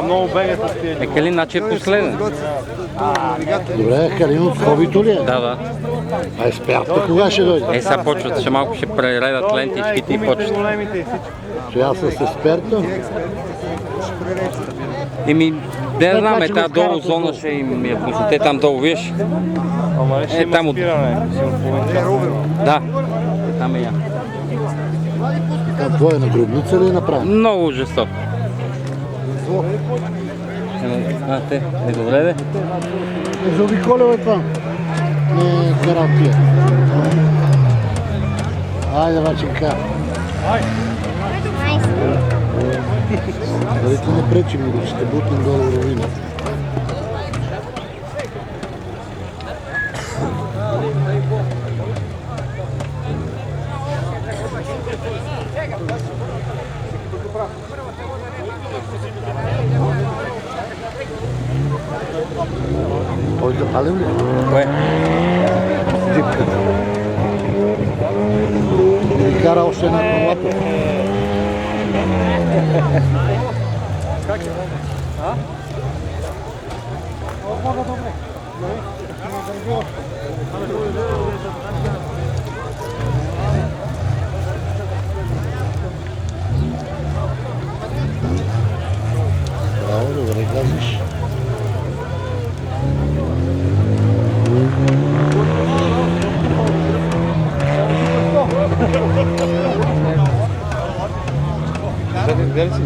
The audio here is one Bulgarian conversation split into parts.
Много бегат с тия. Калин, значи е последен. Добре, Калин от хобито ли е? Да. А експерта кога ще дойде? Сега почват, ще малко ще прередат лентичките и почват. Сега с експерта? Не знам, тази долу зона ще им я пуснете там долу, виж? Там от... Да, там е я. Там твоя на гробница ли е направен? Много жестоко. Те, добре де? Заобиколява това. Не карал тия. Айде, баченка. Дали ти не пречим, да ще бутнем долу ровина. Той да палим ли? Кое? Джипката. Или кара още една колата. Как е? Добре. Браво, добре казваш. Гледай си.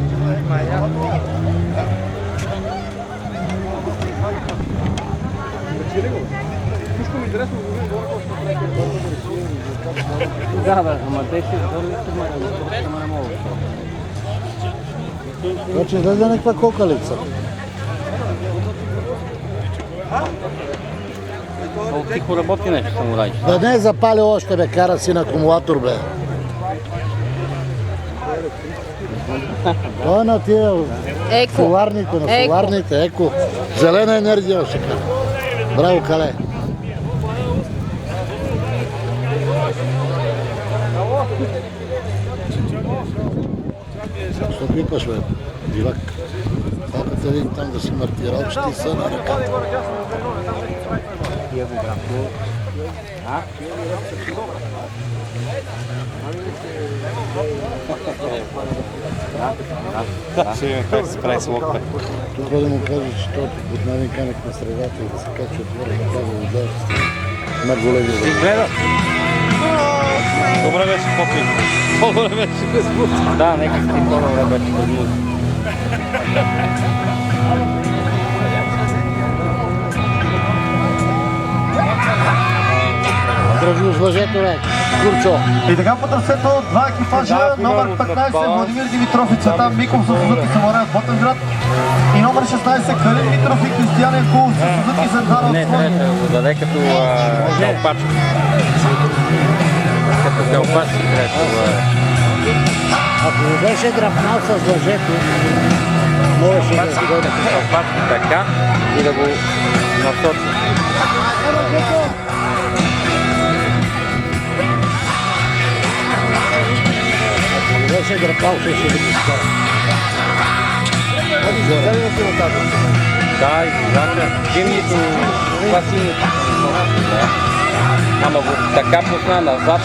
Да, ама те ще ама не мога. Значи излезе някаква кокалица. Много тихо работи нещо самурай. Да не е запалил още, бе, кара си на акумулатор, бе. Той е на тия соларните, на соларните, еко. Зелена енергия ще кара. Браво, Кале. Що пипаш, бе, дивак? Това като един там да си мартирал, ще ти са на ръката. Как се прави с локта? Тук да му кажа, че той поднавен камък на средата и да се качи отвър на тази вода на големи вода. Гледа! Добре беше покрив. По-добре беше без мут. Да, нека си по-добре беше без мут. Държи с лъжето, бе, Курчо. И така по трасето два екипажа, номер 15 Владимир Димитров и Цветан Миков с Сузуки Самурай от Ботевград и номер 16 Калин Митров и Кристиян Янков с Сузуки Сандара от Не, Слони. трябва да го даде като калпачка. Като калпачка трябва. Ако го беше драпнал с лъжето, можеше да си дойде. Калпачка така и да го насочи. Беше драпал, ще да го скара. Да, изгражда. Зимнито, това синито. Ама го така пусна назад,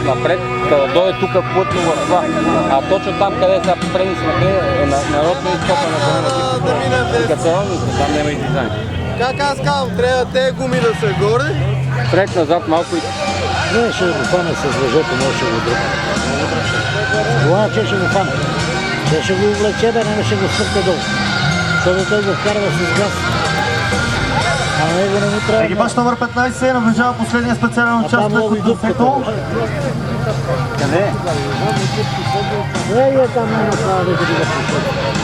напред, като да дойде тук плътно в това. А точно там, къде сега предни сме, е нарочно изкопа на зелената. И като там няма и дизайн. Как аз казвам, трябва тези гуми да са горе. Пред назад малко и... Не, ще го фане с лъжето, може да го дръпне. Това че ще го фане. Ще го влече, да не ще го свърте долу. Защото той го вкарва с газ. А него не му трябва... Екипаж номер 15 наближава последния специален участък от трасето. Къде? Там няма това да го пуска.